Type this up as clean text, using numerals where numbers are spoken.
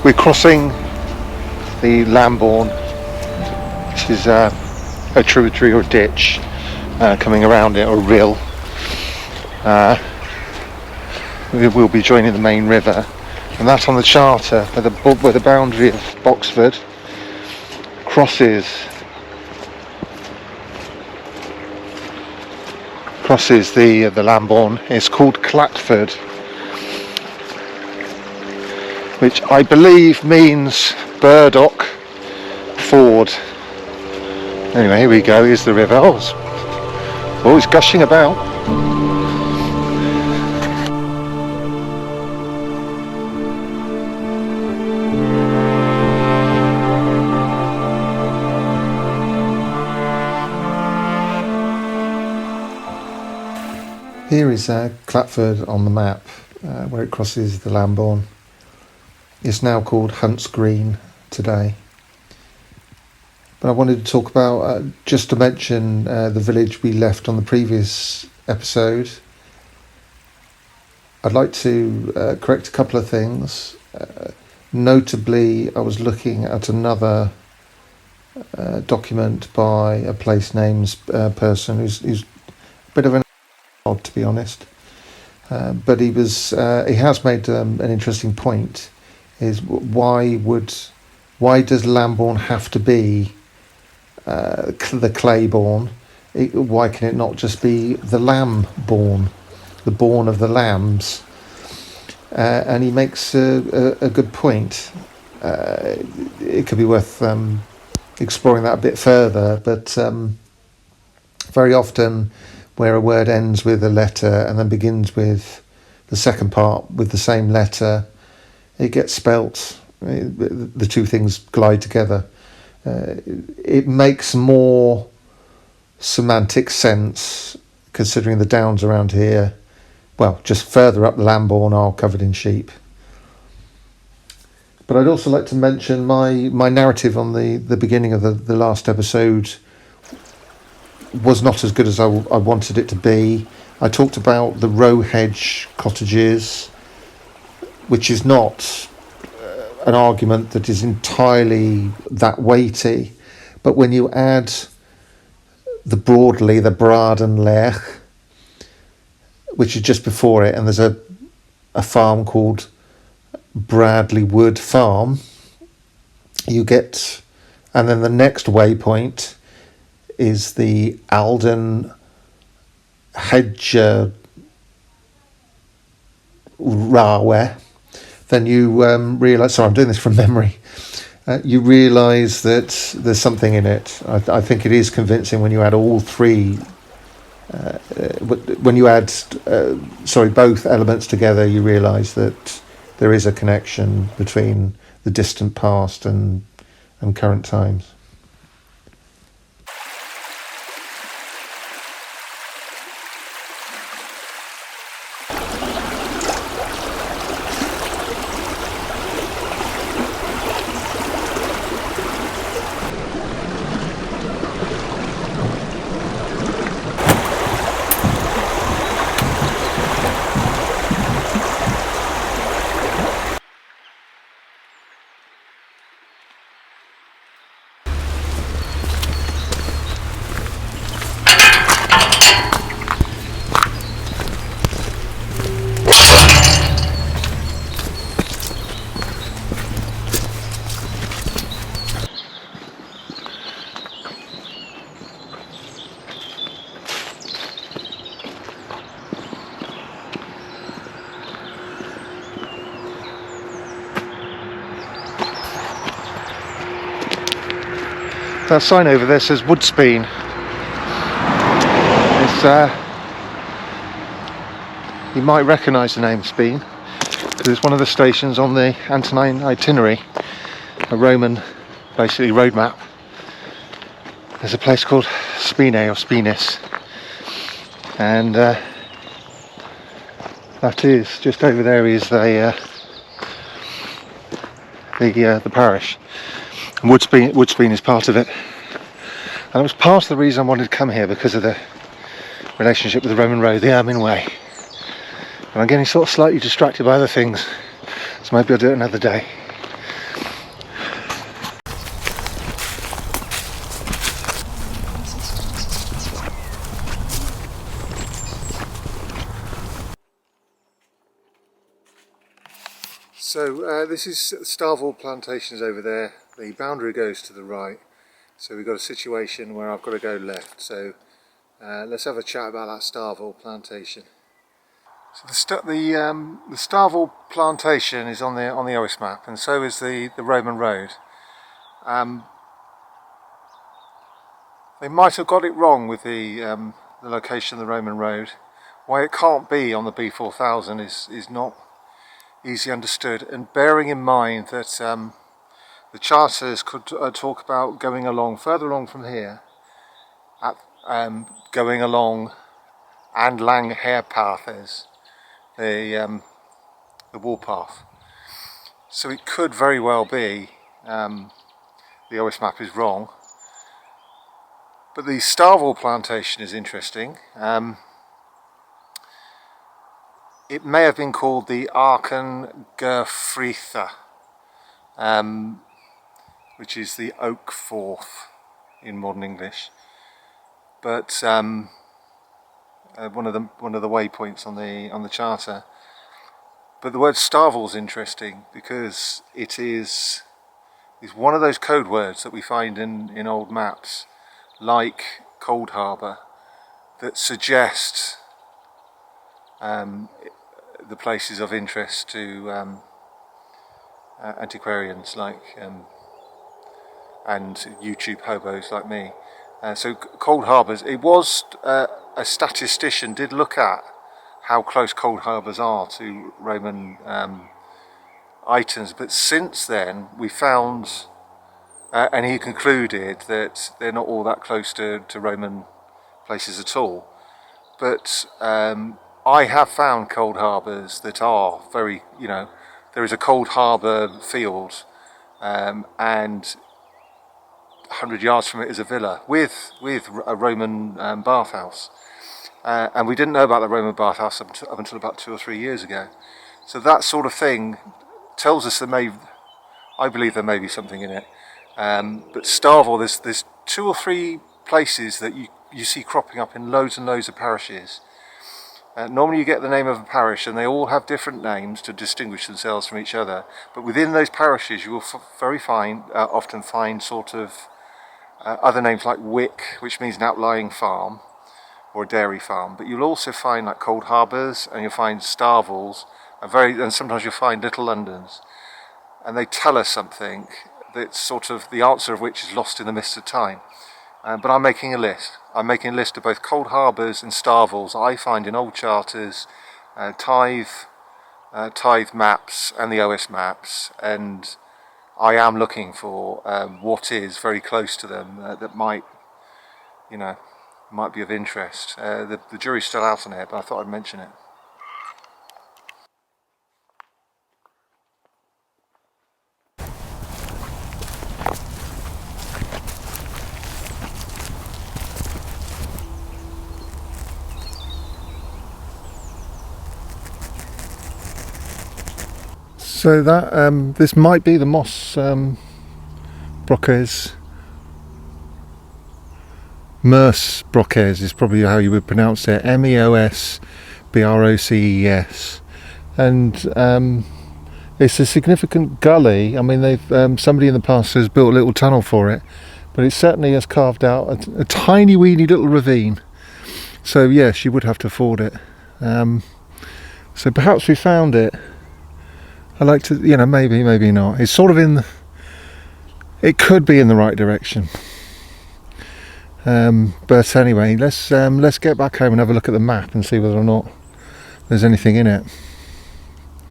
We're crossing the Lambourn, which is a tributary or a ditch coming around it, or a rill. We will be joining the main river, and that's on the charter where the boundary of Boxford crosses the Lambourn. It's called Clatford, which I believe means Burdock Ford. Anyway, here we go. Here's the river. Oh, it's gushing about. Here is Clatford on the map, where it crosses the Lambourn. It's now called Hunt's Green today. But I wanted to talk about, just to mention the village we left on the previous episode. I'd like to correct a couple of things. Notably, I was looking at another document by a place names person who's a bit of an odd, to be honest. But he has made an interesting point. Is why does Lambourn have to be the Claiborne? Why can it not just be the Lambourn, the bourne of the lambs? And he makes a good point. It could be worth exploring that a bit further, but very often where a word ends with a letter and then begins with the second part with the same letter, it gets spelt. The two things glide together. It makes more semantic sense considering the downs around here, well, just further up the Lambourn, are covered in sheep. But I'd also like to mention my narrative on the beginning of the last episode was not as good as I wanted it to be. I talked about the row hedge cottages, which is not an argument that is entirely that weighty, but when you add the Brad and Lech, which is just before it, and there's a farm called Bradley Wood Farm, you get, and then the next waypoint is the Alden Hedge Rawe. Then you realise, sorry, I'm doing this from memory, you realise that there's something in it. I think it is convincing when you add all three, when you add, both elements together, you realise that there is a connection between the distant past and current times. That sign over there says Wood Speen. You might recognise the name Speen because it's one of the stations on the Antonine itinerary, a Roman, basically, road map. There's a place called Speen or Speenis, and that is just over there is the parish. And Wood Speen is part of it, and it was part of the reason I wanted to come here, because of the relationship with the Roman road, the Ermine Way. And I'm getting sort of slightly distracted by other things, so maybe I'll do it another day. So this is Starveall plantations over there. The boundary goes to the right. So we've got a situation where I've got to go left. So let's have a chat about that Starveall plantation. So the Starveall plantation is on the OS map, and so is the Roman road. They might have got it wrong with the location of the Roman road. Why it can't be on the B4000 is not easy understood, and bearing in mind that the charters could talk about going along further along from here, going along and Lang Hare Path is the warpath. So it could very well be the OS map is wrong. But the Starveall plantation is interesting. It may have been called the Arken Gerfritha, which is the Oak Forth in modern English. But one of the waypoints on the charter. But the word Starveall is interesting because it is one of those code words that we find in old maps, like Cold Harbour, that suggest the places of interest to antiquarians and YouTube hobos like me. So Cold Harbours, it was a statistician did look at how close cold harbours are to Roman items, but since then we found and he concluded that they're not all that close to Roman places at all. But I have found cold harbours that are very, there is a cold harbour field, and 100 yards from it is a villa with a Roman bathhouse. And we didn't know about the Roman bathhouse up until about 2 or 3 years ago. So that sort of thing tells us I believe there may be something in it. But Starveall, there's 2 or 3 places that you see cropping up in loads and loads of parishes. Normally you get the name of a parish and they all have different names to distinguish themselves from each other, but within those parishes you will often find sort of other names like Wick, which means an outlying farm or a dairy farm, but you'll also find like Cold Harbours, and you'll find Starvealls, and sometimes you'll find Little Londons, and they tell us something that's sort of the answer of which is lost in the mist of time. But I'm making a list. I'm making a list of both Cold Harbours and Starvealls I find in old charters, tithe maps and the OS maps, and I am looking for what is very close to them that might be of interest. The jury's still out on it, but I thought I'd mention it. So that this might be the Meos Broces. Meos Broces is probably how you would pronounce it. Meos Broces, and it's a significant gully. I mean, they've somebody in the past has built a little tunnel for it, but it certainly has carved out a tiny weeny little ravine. So yes, you would have to ford it. So perhaps we found it. I like to, maybe not. It's sort of it could be in the right direction. But anyway, let's get back home and have a look at the map and see whether or not there's anything in it.